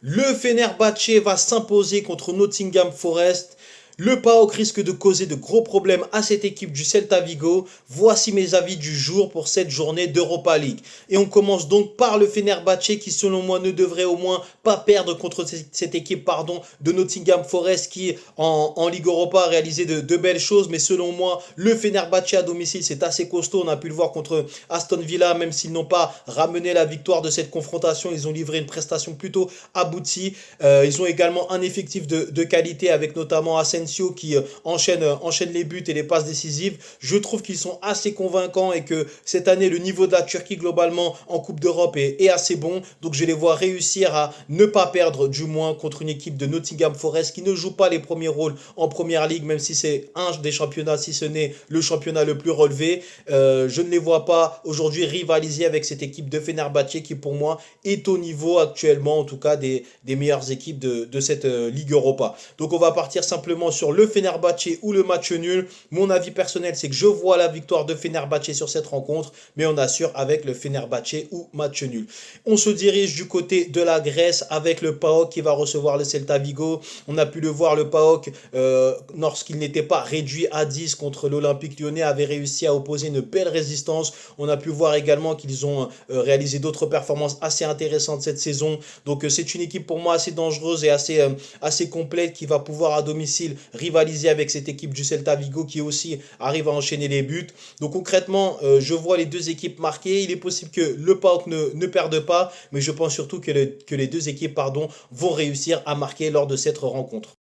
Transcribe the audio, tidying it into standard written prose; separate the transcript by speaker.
Speaker 1: Le Fenerbahçe va s'imposer contre Nottingham Forest. Le PAOK risque de causer de gros problèmes à cette équipe du Celta Vigo. Voici mes avis du jour pour cette journée d'Europa League. Et on commence donc par le Fenerbahçe qui selon moi ne devrait au moins pas perdre contre cette équipe de Nottingham Forest qui en Ligue Europa a réalisé de belles choses. Mais selon moi, le Fenerbahçe à domicile c'est assez costaud. On a pu le voir contre Aston Villa, même s'ils n'ont pas ramené la victoire de cette confrontation. Ils ont livré une prestation plutôt aboutie. Ils ont également un effectif de qualité avec notamment Asensio qui enchaîne les buts et les passes décisives. Je trouve qu'ils sont assez convaincants et que cette année, le niveau de la Turquie globalement en Coupe d'Europe est assez bon. Donc je les vois réussir à ne pas perdre du moins contre une équipe de Nottingham Forest qui ne joue pas les premiers rôles en Première Ligue, même si c'est un des championnats, si ce n'est le championnat le plus relevé. Je ne les vois pas aujourd'hui rivaliser avec cette équipe de Fenerbahçe qui pour moi est au niveau actuellement en tout cas des meilleures équipes de cette Ligue Europa. Donc on va partir simplement sur le Fenerbahçe ou le match nul. Mon avis personnel, c'est que je vois la victoire de Fenerbahçe sur cette rencontre, mais on assure avec le Fenerbahçe ou match nul. On se dirige du côté de la Grèce avec le PAOK qui va recevoir le Celta Vigo. On a pu le voir, le PAOK, lorsqu'il n'était pas réduit à 10 contre l'Olympique Lyonnais, avait réussi à opposer une belle résistance. On a pu voir également qu'ils ont réalisé d'autres performances assez intéressantes cette saison. Donc c'est une équipe pour moi assez dangereuse et assez complète qui va pouvoir à domicile rivaliser avec cette équipe du Celta Vigo qui aussi arrive à enchaîner les buts. Donc concrètement, je vois les deux équipes marquer. Il est possible que le PAOK ne perde pas, mais je pense surtout que les deux équipes vont réussir à marquer lors de cette rencontre.